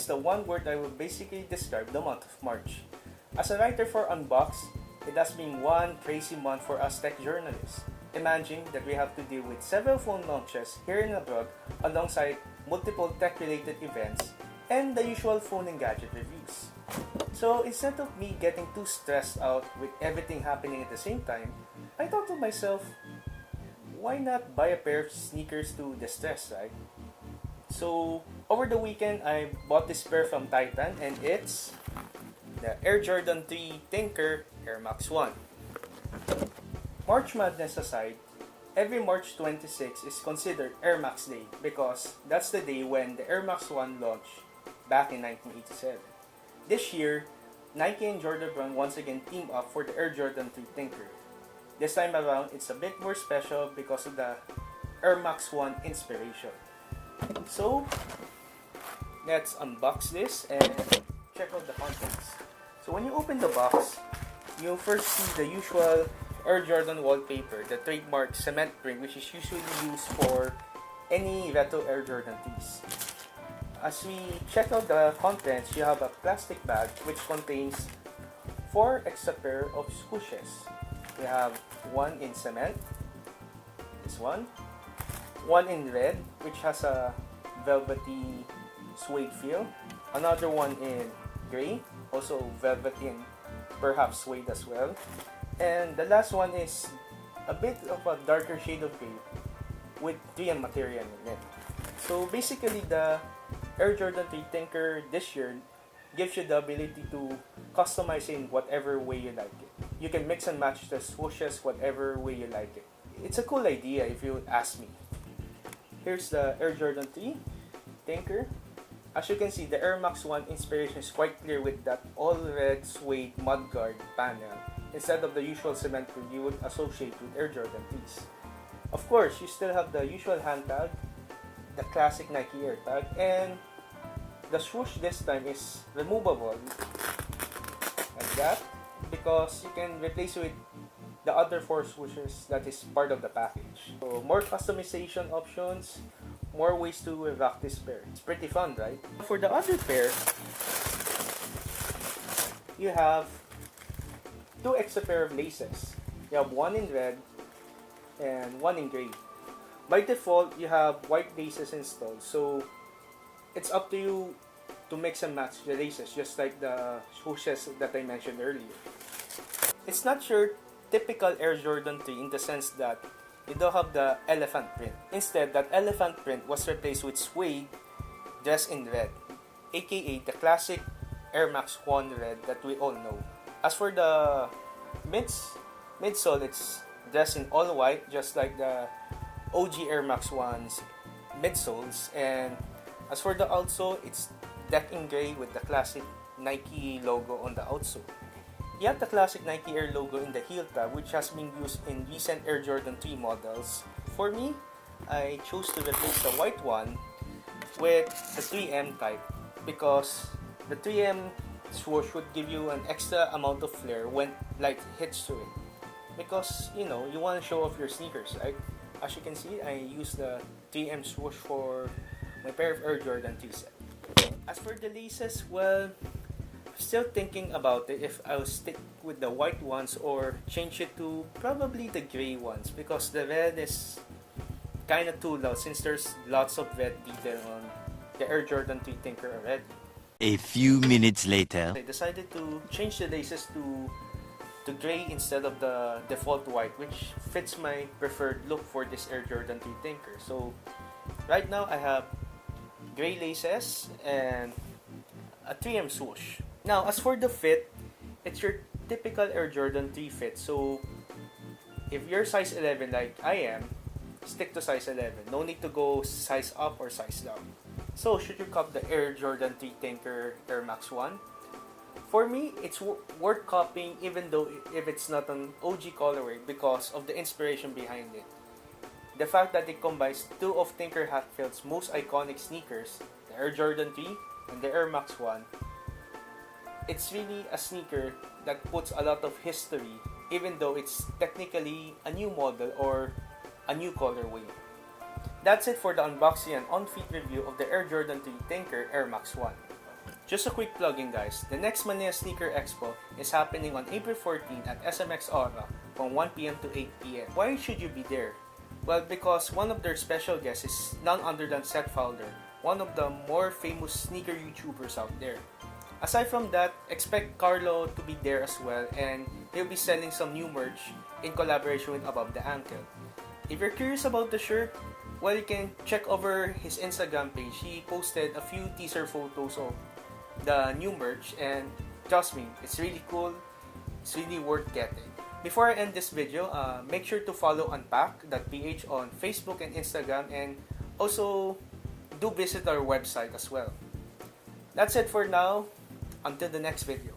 the one word I will basically describe the month of March. As a writer for Unbox, it has been one crazy month for us tech journalists. Imagine that we have to deal with several phone launches here and abroad alongside multiple tech-related events and the usual phone and gadget reviews. So instead of me getting too stressed out with everything happening at the same time, I thought to myself, why not buy a pair of sneakers to distress, right? So over the weekend, I bought this pair from Titan and it's the Air Jordan 3 Tinker Air Max 1. March Madness aside, every March 26 is considered Air Max Day because that's the day when the Air Max 1 launched back in 1987. This year, Nike and Jordan Brand once again teamed up for the Air Jordan 3 Tinker. This time around, it's a bit more special because of the Air Max 1 inspiration. So, let's unbox this and check out the contents. So when you open the box, you'll first see the usual Air Jordan wallpaper, the trademark cement print which is usually used for any retro Air Jordan tees. As we check out the contents, you have a plastic bag which contains 4 extra pair of Swooshes. We have one in cement, this one in red which has a velvety suede feel, another one in gray, also velvety and perhaps suede as well, and the last one is a bit of a darker shade of gray with 3M material in it. So basically the Air Jordan 3 Tinker this year gives you the ability to customize in whatever way you like it. You can mix and match the swooshes whatever way you like it. It's a cool idea if you ask me. Here's the Air Jordan 3 Tinker. As you can see, the Air Max 1 inspiration is quite clear with that all-red suede Mudguard panel instead of the usual cement print you would associate with Air Jordan tees. Of course, you still have the usual hand tag, the classic Nike Air tag, and the swoosh this time is removable like that because you can replace it with the other 4 swooshes that is part of the package. So more customization options, more ways to rock this pair. It's pretty fun, right? For the other pair, you have 2 extra pair of laces. You have one in red and one in gray. By default, you have white laces installed, so it's up to you to mix and match the laces, just like the swooshes that I mentioned earlier. It's not your typical Air Jordan 3 in the sense that you don't have the elephant print. Instead, that elephant print was replaced with suede dressed in red, aka the classic Air Max 1 red that we all know. As for the midsole, it's dressed in all white, just like the OG Air Max 1's midsoles. And as for the outsole, it's decked in gray with the classic Nike logo on the outsole. You have the classic Nike Air logo in the heel tab, which has been used in recent Air Jordan 3 models. For me, I chose to replace the white one with the 3M type because the 3M swoosh would give you an extra amount of flair when light hits to it. Because, you know, you want to show off your sneakers, right? As you can see, I use the 3M swoosh for my pair of Air Jordan 3 set. As for the laces, well, still thinking about it if I'll stick with the white ones or change it to probably the gray ones because the red is kind of too loud since there's lots of red detail on the Air Jordan 3 Tinker already. A few minutes later, I decided to change the laces to gray instead of the default white, which fits my preferred look for this Air Jordan 3 Tinker. So right now I have gray laces and a 3M swoosh. Now, as for the fit, it's your typical Air Jordan 3 fit. So, if you're size 11 like I am, stick to size 11. No need to go size up or size down. So, should you cop the Air Jordan 3 Tinker Air Max 1? For me, it's worth copying even though if it's not an OG colorway because of the inspiration behind it. The fact that it combines 2 of Tinker Hatfield's most iconic sneakers, the Air Jordan 3 and the Air Max 1, it's really a sneaker that puts a lot of history even though it's technically a new model or a new colorway. That's it for the unboxing and on-feet review of the Air Jordan 3 Tinker Air Max 1. Just a quick plug-in guys, the next Manila Sneaker Expo is happening on April 14 at SMX Aura from 1pm to 8pm. Why should you be there? Well, because one of their special guests is none other than Seth Fowler, one of the more famous sneaker YouTubers out there. Aside from that, expect Carlo to be there as well, and he'll be selling some new merch in collaboration with Above the Ankle. If you're curious about the shirt, well, you can check over his Instagram page. He posted a few teaser photos of the new merch, and trust me, it's really cool. It's really worth getting. Before I end this video, make sure to follow unpack.ph on Facebook and Instagram, and also do visit our website as well. That's it for now. Until the next video.